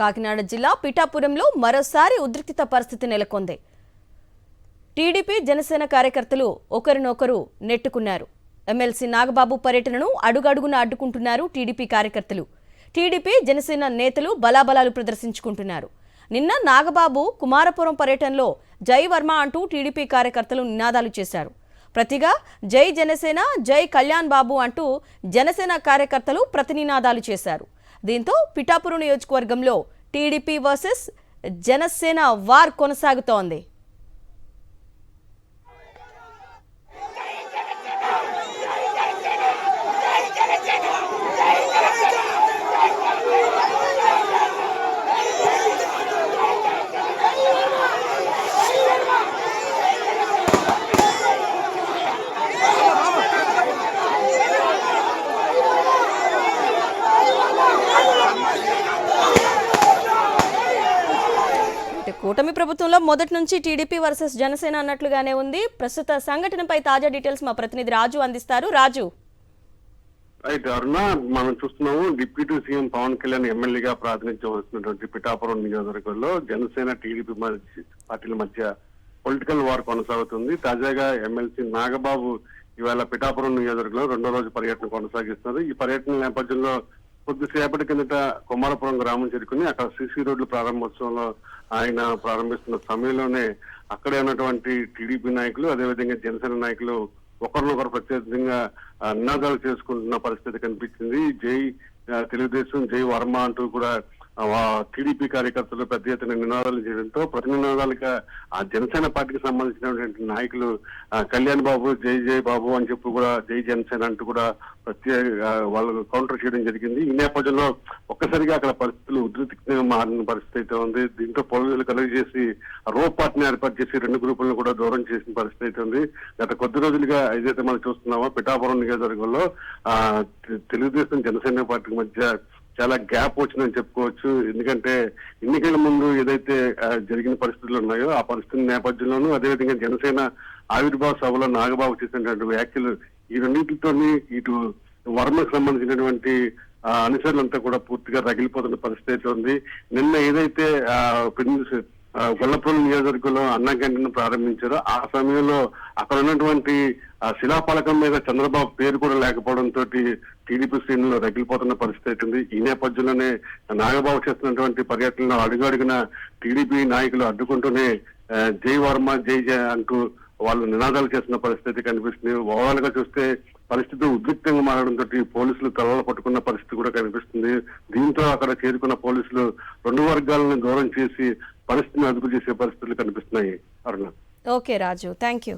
కాకినాడ జిల్లా పిఠాపురంలో మరోసారి ఉద్రిక్త పరిస్థితి నెలకొంది. టీడీపీ జనసేన కార్యకర్తలు ఒకరినొకరు నెట్టుకున్నారు. ఎమ్మెల్సీ నాగబాబు పర్యటనను అడుగడుగున అడ్డుకుంటున్నారు టీడీపీ కార్యకర్తలు. టీడీపీ జనసేన నేతలు బలాబలాలు ప్రదర్శించుకుంటున్నారు. నిన్న నాగబాబు కుమారపురం పర్యటనలో జై వర్మ అంటూ టీడీపీ కార్యకర్తలు నినాదాలు చేశారు. ప్రతిగా జై జనసేన, జై కళ్యాణ్ బాబు అంటూ జనసేన కార్యకర్తలు ప్రతినినాదాలు చేశారు. దీంతో పిఠాపురం నియోజకవర్గంలో టీడీపీ వర్సెస్ జనసేన వార్ కొనసాగుతోంది. కూటమి ప్రభుత్వంలో మొదటి నుంచి టీడీపీ వర్సెస్ జనసేన అన్నట్లుగానే ఉంది. ప్రస్తుత సంఘటనపై తాజా డీటెయిల్స్ మా ప్రతినిధి రాజు అందిస్తారు. రాజు, రైట్ అరుణ, మనం చూస్తున్నాము డిప్యూటీ సీఎం పవన్ కళ్యాణ్ ఎమ్మెల్యేగా ప్రాతినిధ్యం వస్తున్నటువంటి పిఠాపురం నియోజకవర్గంలో జనసేన టీడీపీ పార్టీల మధ్య పొలిటికల్ వార్ కొనసాగుతుంది. తాజాగా ఎమ్మెల్సీ నాగబాబు ఇవాళ పిఠాపురం నియోజకవర్గంలో 2వ రోజు పర్యటన కొనసాగిస్తున్నారు. ఈ పర్యటన నేపథ్యంలో కొద్దిసేపటి కిందట కొమ్మారపురం గ్రామం చేరుకుని అక్కడ సిసి రోడ్ల ప్రారంభోత్సవంలో ఆయన ప్రారంభిస్తున్న సమయంలోనే అక్కడే ఉన్నటువంటి టీడీపీ నాయకులు, అదేవిధంగా జనసేన నాయకులు ఒకరినొకరు ప్రత్యేకంగా నినాదాలు చేసుకుంటున్న పరిస్థితి కనిపించింది. జై తెలుగుదేశం, జై వర్మ అంటూ కూడా టీడీపీ కార్యకర్తలు పెద్ద ఎత్తున నినాదాలు చేయడంతో ప్రతి నినాదాలుగా ఆ జనసేన పార్టీకి సంబంధించినటువంటి నాయకులు కళ్యాణ్ బాబు, జై జై బాబు అని చెప్పి కూడా జై జనసేన అంటూ కూడా వాళ్ళు కౌంటర్ చేయడం జరిగింది. ఈ నేపథ్యంలో ఒక్కసారిగా అక్కడ పరిస్థితులు ఉద్రిక్తంగా మారిన పరిస్థితి అయితే ఉంది. దీంతో పోలీసులు కలుగు చేసి రోప్ పార్టీని ఏర్పాటు చేసి 2 గ్రూపులను కూడా దూరం చేసిన పరిస్థితి అయితే ఉంది. గత కొద్ది రోజులుగా ఏదైతే మనం చూస్తున్నామో పిఠాపురం నియోజకవర్గంలో తెలుగుదేశం జనసేన పార్టీ మధ్య చాలా గ్యాప్ వచ్చిందని చెప్పుకోవచ్చు. ఎందుకంటే ఎన్నికల ముందు ఏదైతే జరిగిన పరిస్థితులు ఉన్నాయో ఆ పరిస్థితుల నేపథ్యంలోనూ, అదేవిధంగా జనసేన ఆవిర్భావ సభలో నాగబాబు చేసినటువంటి వ్యాఖ్యలు ఈ రెండింటితోని ఇటు వర్మకు సంబంధించినటువంటి అనుచరులంతా కూడా పూర్తిగా రగిలిపోతున్న పరిస్థితి ఉంది. నిన్న ఏదైతే గొల్లపురం నియోజకవర్గంలో అన్న క్యాంటీన్ ప్రారంభించారో ఆ సమయంలో అక్కడ ఉన్నటువంటి శిలాఫలకం మీద చంద్రబాబు పేరు కూడా లేకపోవడంతో టీడీపీ శ్రేణుల్లో రగిలిపోతున్న పరిస్థితి ఉంది. ఈ నేపథ్యంలోనే నాగబాబు చేస్తున్నటువంటి పర్యటనలో అడుగడుగున టీడీపీ నాయకులు అడ్డుకుంటూనే జై వర్మ, జై జై అంటూ వాళ్ళు నినాదాలు చేస్తున్న పరిస్థితి కనిపిస్తుంది. ఓవరాల్ గా చూస్తే పరిస్థితి ఉద్రిక్తంగా మారడంతో పోలీసులు తలలు పట్టుకున్న పరిస్థితి కూడా కనిపిస్తుంది. దీంతో అక్కడ చేరుకున్న పోలీసులు 2 వర్గాలను దూరం చేసి పరిస్థితిని అదుపు చేసే పరిస్థితులు కనిపిస్తున్నాయి. అరుణ, ఓకే రాజు, థ్యాంక్ యూ.